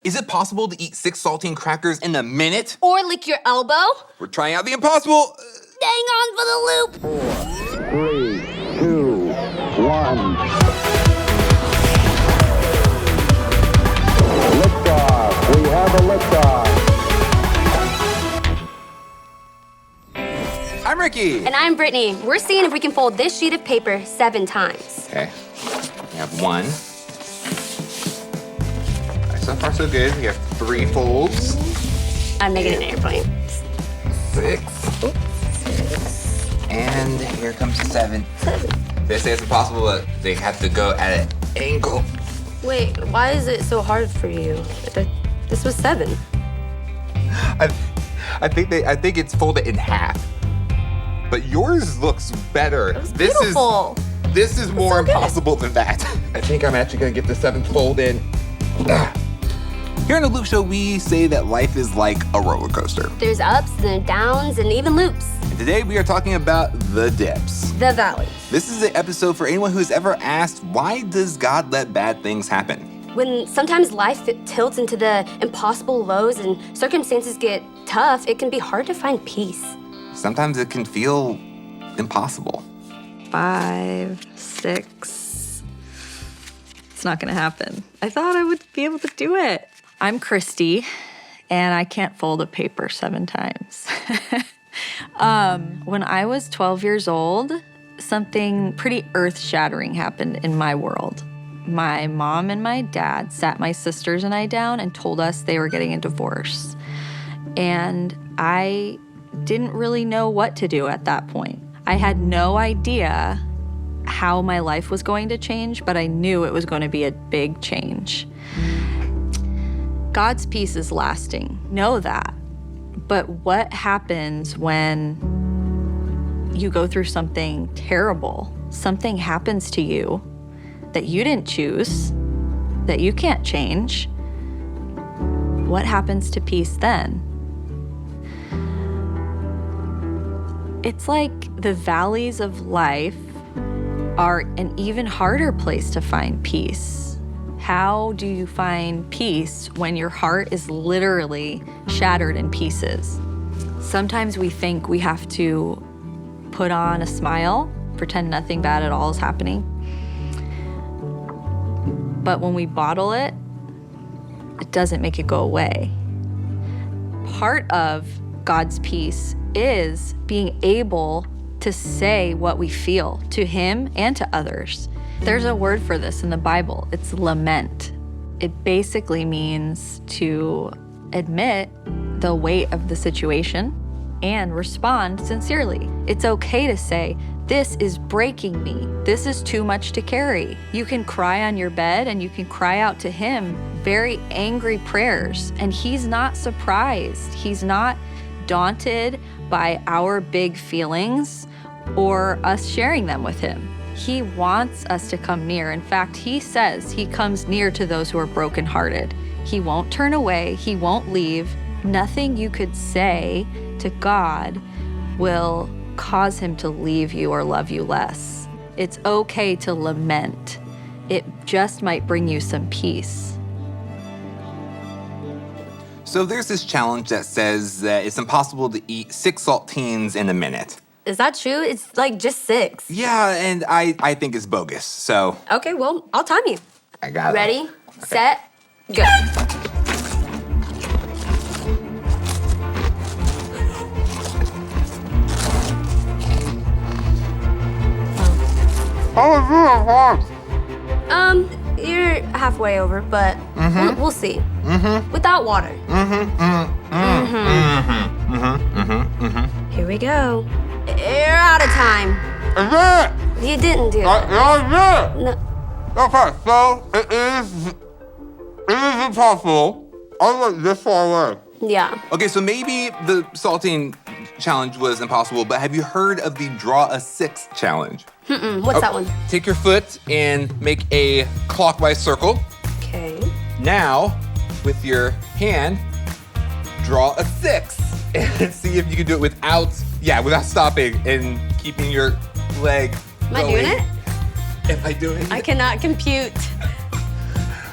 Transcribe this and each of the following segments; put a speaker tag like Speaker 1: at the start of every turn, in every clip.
Speaker 1: Is it possible to eat 6 saltine crackers in a minute?
Speaker 2: Or lick your elbow?
Speaker 1: We're trying out the impossible.
Speaker 2: Hang on for the loop.
Speaker 3: 3, 2, 1. Liftoff. We have a liftoff.
Speaker 1: I'm Ricky.
Speaker 2: And I'm Brittany. We're seeing if we can fold this sheet of paper 7 times.
Speaker 1: Okay. We have 1. So far, so good. We have 3 folds.
Speaker 2: I'm making an airplane.
Speaker 1: 6. And here comes 7. They say it's impossible, but they have to go at an angle.
Speaker 2: Wait, why is it so hard for you? This was 7.
Speaker 1: I think it's folded in half. But yours looks better.
Speaker 2: It was beautiful.
Speaker 1: This is more
Speaker 2: so
Speaker 1: impossible than that. I think I'm actually gonna get the 7th fold in. Here on The Loop Show, we say that life is like a roller coaster.
Speaker 2: There's ups and downs and even loops.
Speaker 1: And today we are talking about the dips.
Speaker 2: The valleys.
Speaker 1: This is an episode for anyone who's ever asked, why does God let bad things happen?
Speaker 2: When sometimes life tilts into the impossible lows and circumstances get tough, it can be hard to find peace.
Speaker 1: Sometimes it can feel impossible.
Speaker 4: 5, 6. It's not gonna happen. I thought I would be able to do it. I'm Christy, and I can't fold a paper 7 times. When I was 12 years old, something pretty earth-shattering happened in my world. My mom and my dad sat my sisters and I down and told us they were getting a divorce. And I didn't really know what to do at that point. I had no idea how my life was going to change, but I knew it was going to be a big change. God's peace is lasting. Know that. But what happens when you go through something terrible? Something happens to you that you didn't choose, that you can't change. What happens to peace then? It's like the valleys of life are an even harder place to find peace. How do you find peace when your heart is literally shattered in pieces? Sometimes we think we have to put on a smile, pretend nothing bad at all is happening. But when we bottle it, it doesn't make it go away. Part of God's peace is being able to say what we feel to Him and to others. There's a word for this in the Bible. It's lament. It basically means to admit the weight of the situation and respond sincerely. It's okay to say, this is breaking me. This is too much to carry. You can cry on your bed and you can cry out to Him very angry prayers, and He's not surprised. He's not daunted by our big feelings or us sharing them with Him. He wants us to come near. In fact, He says He comes near to those who are brokenhearted. He won't turn away. He won't leave. Nothing you could say to God will cause Him to leave you or love you less. It's okay to lament. It just might bring you some peace.
Speaker 1: So there's this challenge that says that it's impossible to eat 6 saltines in a minute.
Speaker 2: Is that true? It's like just 6.
Speaker 1: Yeah, and I think it's bogus, so.
Speaker 2: Okay, well, I'll time you.
Speaker 1: I got it.
Speaker 2: Ready, set, go. You're halfway over, but we'll see. Without water. Here we go. You're out of time.
Speaker 1: Is it?
Speaker 2: You didn't do it. No.
Speaker 1: Okay, so it is impossible. I went this far away.
Speaker 2: Yeah.
Speaker 1: Okay, so maybe the saltine challenge was impossible, but have you heard of the draw a 6 challenge?
Speaker 2: What's that one?
Speaker 1: Take your foot and make a clockwise circle.
Speaker 2: Okay.
Speaker 1: Now, with your hand, draw a 6 and see if you can do it without stopping and keeping your leg
Speaker 2: Am I
Speaker 1: going.
Speaker 2: doing it?
Speaker 1: Am I doing it?
Speaker 2: I cannot compute.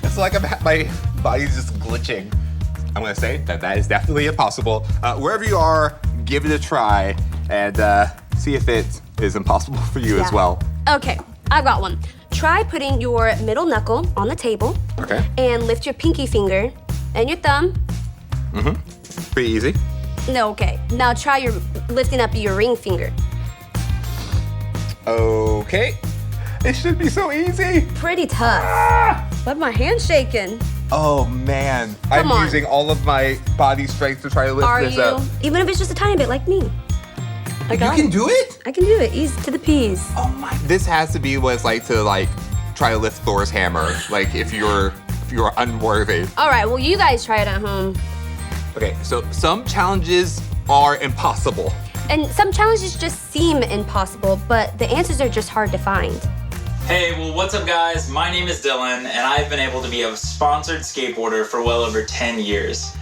Speaker 1: It's like my body's just glitching. I'm gonna say that is definitely impossible. Wherever you are, give it a try and see if it is impossible for you as well.
Speaker 2: Okay, I've got one. Try putting your middle knuckle on the table.
Speaker 1: Okay.
Speaker 2: And lift your pinky finger and your thumb.
Speaker 1: Pretty easy.
Speaker 2: No, okay. Now try your lifting up your ring finger.
Speaker 1: Okay. It should be so easy.
Speaker 2: Pretty tough. But my hand's shaking.
Speaker 1: Oh man.
Speaker 2: Come on.
Speaker 1: Using all of my body strength to try to lift
Speaker 2: Are
Speaker 1: this
Speaker 2: you?
Speaker 1: up.
Speaker 2: Even if it's just a tiny bit, like me. I
Speaker 1: You
Speaker 2: got
Speaker 1: can
Speaker 2: it.
Speaker 1: do it?
Speaker 2: I can do it. Easy to the peas.
Speaker 1: Oh my. This has to be what it's like to try to lift Thor's hammer. Like if you're unworthy.
Speaker 2: All right, well, you guys try it at home.
Speaker 1: Okay, so some challenges are impossible.
Speaker 2: And some challenges just seem impossible, but the answers are just hard to find.
Speaker 5: Hey, well, what's up, guys? My name is Dylan, and I've been able to be a sponsored skateboarder for well over 10 years.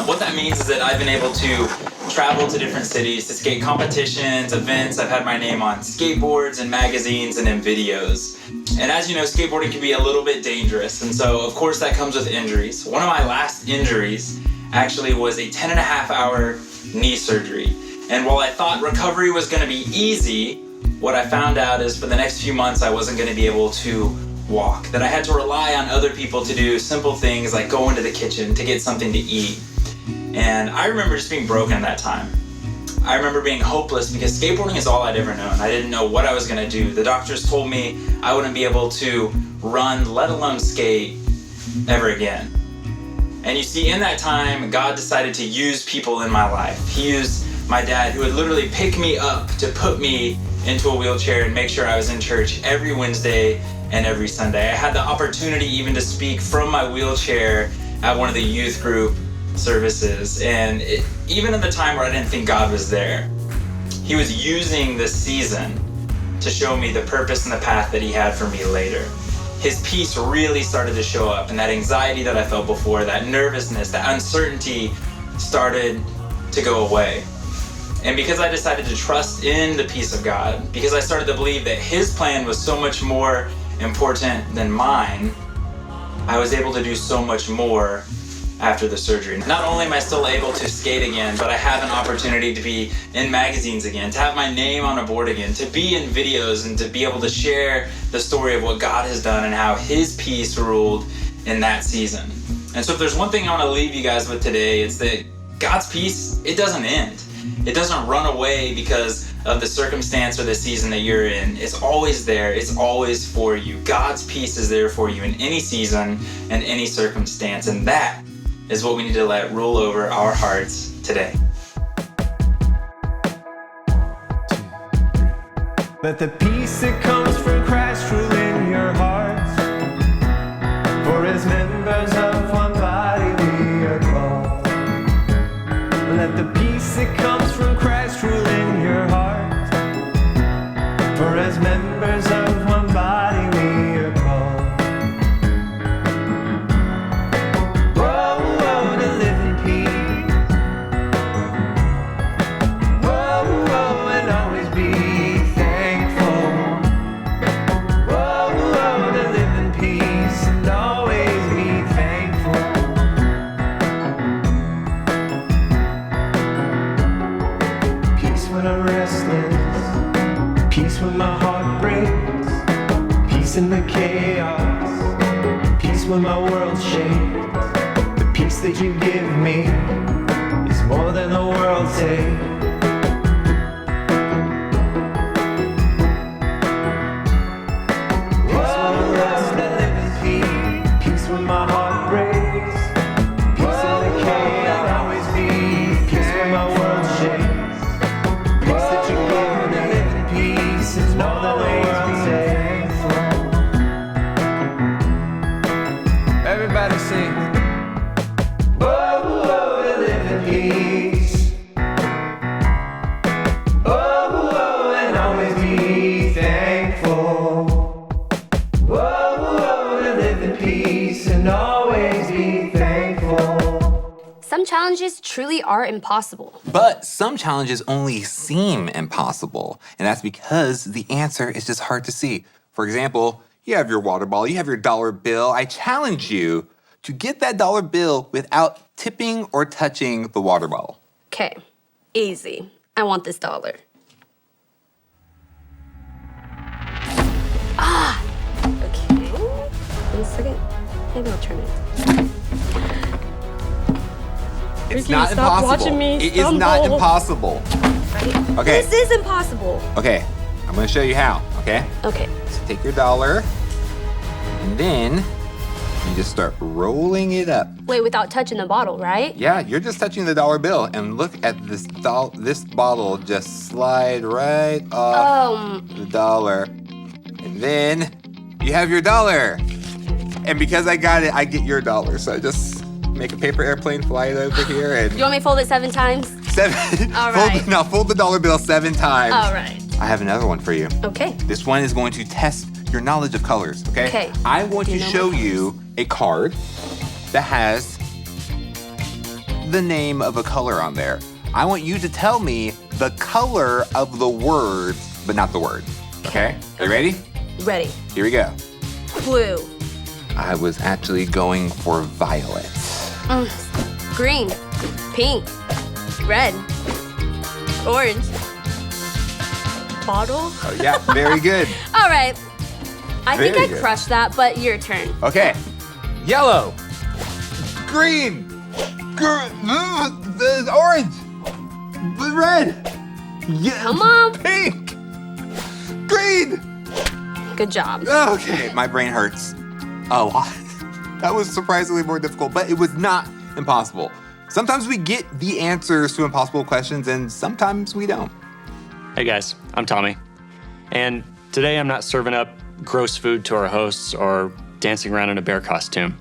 Speaker 5: What that means is that I've been able to travel to different cities to skate competitions, events. I've had my name on skateboards and magazines and in videos. And as you know, skateboarding can be a little bit dangerous, and so, of course, that comes with injuries. One of my last injuries actually was a 10.5-hour knee surgery. And while I thought recovery was going to be easy, what I found out is for the next few months I wasn't going to be able to walk, that I had to rely on other people to do simple things like go into the kitchen to get something to eat. And I remember just being broken at that time. I remember being hopeless because skateboarding is all I'd ever known. I didn't know what I was going to do. The doctors told me I wouldn't be able to run, let alone skate, ever again. And you see, in that time, God decided to use people in my life. He used my dad, who would literally pick me up to put me into a wheelchair and make sure I was in church every Wednesday and every Sunday. I had the opportunity even to speak from my wheelchair at one of the youth group services. And even in the time where I didn't think God was there, He was using this season to show me the purpose and the path that He had for me later. His peace really started to show up, and that anxiety that I felt before, that nervousness, that uncertainty started to go away. And because I decided to trust in the peace of God, because I started to believe that His plan was so much more important than mine, I was able to do so much more after the surgery. Not only am I still able to skate again, but I have an opportunity to be in magazines again, to have my name on a board again, to be in videos and to be able to share the story of what God has done and how His peace ruled in that season. And so if there's one thing I want to leave you guys with today, it's that God's peace, it doesn't end. It doesn't run away because of the circumstance or the season that you're in. It's always there. It's always for you. God's peace is there for you in any season and any circumstance. And that is what we need to let rule over our hearts today.
Speaker 6: Let the peace that comes from Christ rule in your hearts. For as members of one body we are called. Let the peace that comes from Christ rule in your hearts. For as members of one body we are called. Whoa, whoa, to live in peace. Whoa, whoa, and always be thankful. Whoa, whoa, to live in peace and always be thankful. Peace when I'm restless, peace when my heart breaks, peace in the chaos, peace when my world shakes. The peace that you give me is more than the world takes. Peace when my heart breaks, peace in the chaos, always be peace when my world shakes. Peace that you give me, live in peace is more than the world takes. Everybody sing. Whoa, whoa, to live in peace. Whoa, whoa, and always be thankful. Whoa, whoa, to live in peace and always be thankful.
Speaker 2: Some challenges truly are impossible.
Speaker 1: But some challenges only seem impossible, and that's because the answer is just hard to see. For example, you have your water bottle, you have your dollar bill. I challenge you to get that dollar bill without tipping or touching the water bottle?
Speaker 2: Okay, easy. I want this dollar. Okay. 1 second. Maybe I'll turn it.
Speaker 1: It's
Speaker 2: Ricky,
Speaker 1: not
Speaker 2: stop
Speaker 1: impossible.
Speaker 2: watching me
Speaker 1: It is not
Speaker 2: stumble.
Speaker 1: impossible.
Speaker 2: Right?
Speaker 1: Okay.
Speaker 2: This is impossible.
Speaker 1: Okay, I'm gonna show you how, okay?
Speaker 2: Okay.
Speaker 1: So take your dollar, and then you just start rolling it up.
Speaker 2: Wait, without touching the bottle, right?
Speaker 1: Yeah, you're just touching the dollar bill, and look at this bottle just slide right off the dollar. And then you have your dollar. And because I got it, I get your dollar. So I just make a paper airplane, fly it over here, and
Speaker 2: You want me to fold it 7 times?
Speaker 1: 7.
Speaker 2: All right.
Speaker 1: Fold the dollar bill 7 times.
Speaker 2: All right.
Speaker 1: I have another one for you.
Speaker 2: Okay.
Speaker 1: This one is going to test your knowledge of colors, okay?
Speaker 2: Okay.
Speaker 1: I'm going
Speaker 2: Do
Speaker 1: to
Speaker 2: you know
Speaker 1: show
Speaker 2: my
Speaker 1: you a card that has the name of a color on there. I want you to tell me the color of the word, but not the word. Okay? Are you ready?
Speaker 2: Ready.
Speaker 1: Here we go.
Speaker 2: Blue.
Speaker 1: I was actually going for violet.
Speaker 2: Green. Pink. Red. Orange. Bottle.
Speaker 1: Oh, yeah, very good.
Speaker 2: All right. I think
Speaker 1: Very
Speaker 2: I
Speaker 1: good.
Speaker 2: crushed that, but your turn.
Speaker 1: Okay. Yellow. Green. The orange. The red. Yeah.
Speaker 2: Come on.
Speaker 1: Pink. Green.
Speaker 2: Good job.
Speaker 1: Okay, my brain hurts. Oh, that was surprisingly more difficult, but it was not impossible. Sometimes we get the answers to impossible questions, and sometimes we don't.
Speaker 7: Hey guys, I'm Tommy. And today I'm not serving up gross food to our hosts or dancing around in a bear costume.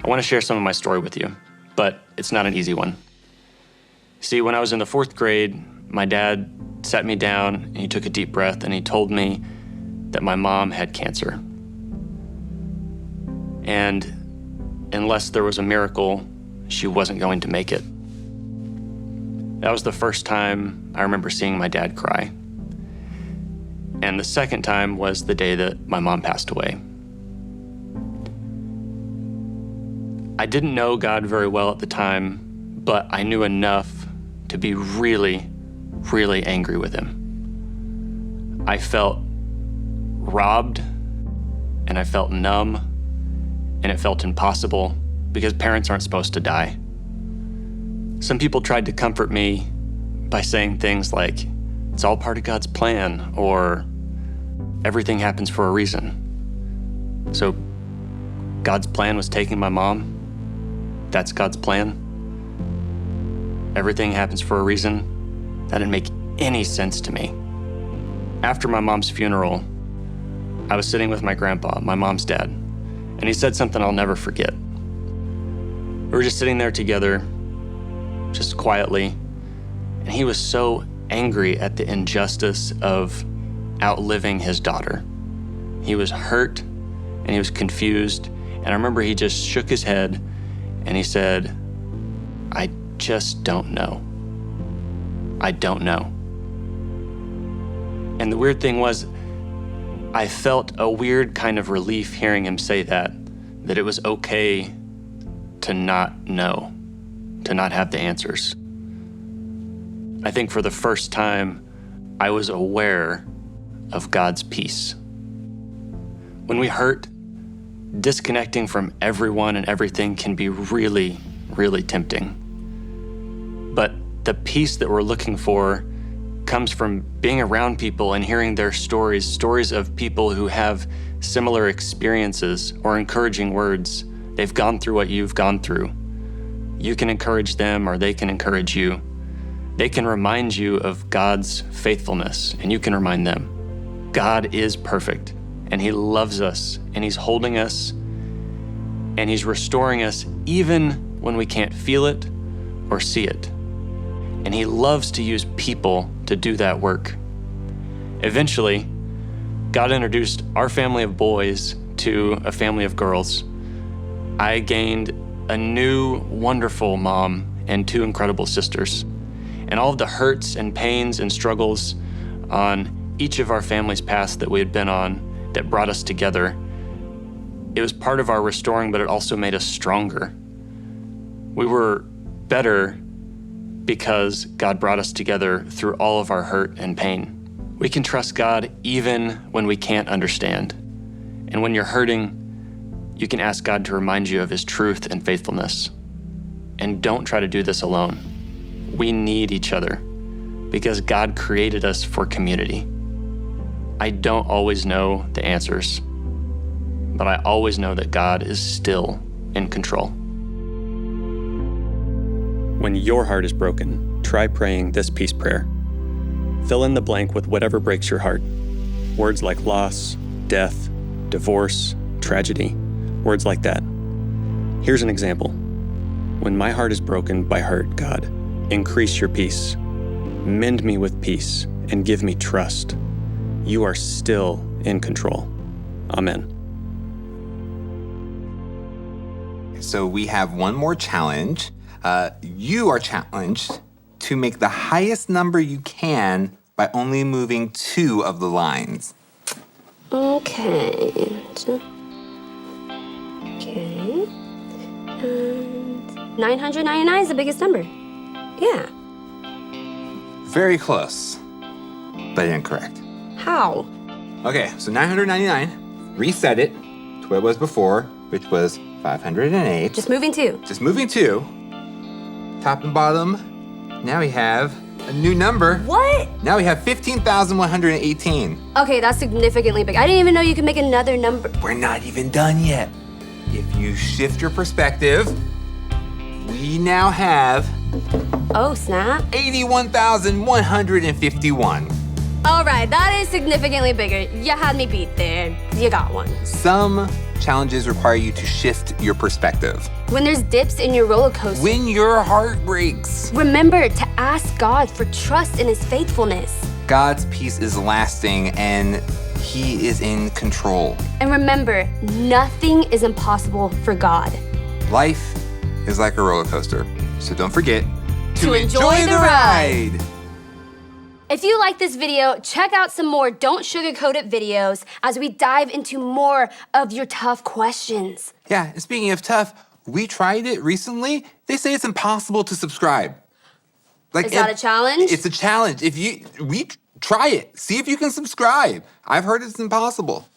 Speaker 7: I want to share some of my story with you, but it's not an easy one. See, when I was in the 4th grade, my dad sat me down and he took a deep breath and he told me that my mom had cancer. And unless there was a miracle, she wasn't going to make it. That was the first time I remember seeing my dad cry. And the second time was the day that my mom passed away. I didn't know God very well at the time, but I knew enough to be really, really angry with him. I felt robbed, and I felt numb, and it felt impossible because parents aren't supposed to die. Some people tried to comfort me by saying things like, it's all part of God's plan, or everything happens for a reason. So God's plan was taking my mom. That's God's plan. Everything happens for a reason. That didn't make any sense to me. After my mom's funeral, I was sitting with my grandpa, my mom's dad, and he said something I'll never forget. We were just sitting there together, just quietly, and he was so angry at the injustice of outliving his daughter. He was hurt and he was confused, and I remember he just shook his head and he said, I just don't know. I don't know. And the weird thing was, I felt a weird kind of relief hearing him say that it was okay to not know, to not have the answers. I think for the first time, I was aware of God's peace. When we hurt, disconnecting from everyone and everything can be really, really tempting. But the peace that we're looking for comes from being around people and hearing their stories of people who have similar experiences or encouraging words. They've gone through what you've gone through. You can encourage them or they can encourage you. They can remind you of God's faithfulness and you can remind them. God is perfect and he loves us and he's holding us and he's restoring us even when we can't feel it or see it. And he loves to use people to do that work. Eventually, God introduced our family of boys to a family of girls. I gained a new, wonderful mom and 2 incredible sisters. And all of the hurts and pains and struggles on each of our family's paths that we had been on that brought us together, It was part of our restoring, but it also made us stronger. We were better because God brought us together through all of our hurt and pain. We can trust God even when we can't understand. And when you're hurting, you can ask God to remind you of his truth and faithfulness. And don't try to do this alone. We need each other because God created us for community. I don't always know the answers, but I always know that God is still in control. When your heart is broken, try praying this peace prayer. Fill in the blank with whatever breaks your heart. Words like loss, death, divorce, tragedy, words like that. Here's an example. When my heart is broken by hurt, God, increase your peace. Mend me with peace and give me trust. You are still in control. Amen.
Speaker 1: So we have one more challenge. You are challenged to make the highest number you can by only moving 2 of the lines.
Speaker 2: Okay. Okay. And 999 is the biggest number. Yeah.
Speaker 1: Very close, but incorrect.
Speaker 2: How?
Speaker 1: Okay, so 999, reset it to what it was before, which was 508.
Speaker 2: Just moving 2.
Speaker 1: Just moving 2. Top and bottom, now we have a new number.
Speaker 2: What?
Speaker 1: Now we have 15,118.
Speaker 2: Okay, that's significantly big. I didn't even know you could make another number.
Speaker 1: We're not even done yet. If you shift your perspective, we now have
Speaker 2: Oh, snap.
Speaker 1: 81,151.
Speaker 2: All right, that is significantly bigger. You had me beat there. You got one.
Speaker 1: Some challenges require you to shift your perspective.
Speaker 2: When there's dips in your roller coaster,
Speaker 1: When your heart breaks,
Speaker 2: remember to ask God for trust in his faithfulness.
Speaker 1: God's peace is lasting and he is in control.
Speaker 2: And remember, nothing is impossible for God.
Speaker 1: Life is like a roller coaster, so don't forget
Speaker 2: To enjoy the ride. If you like this video, check out some more Don't Sugarcoat It videos as we dive into more of your tough questions.
Speaker 1: Yeah, and speaking of tough, we tried it recently. They say it's impossible to subscribe.
Speaker 2: Is that a challenge?
Speaker 1: It's a challenge. Try it. See if you can subscribe. I've heard it's impossible.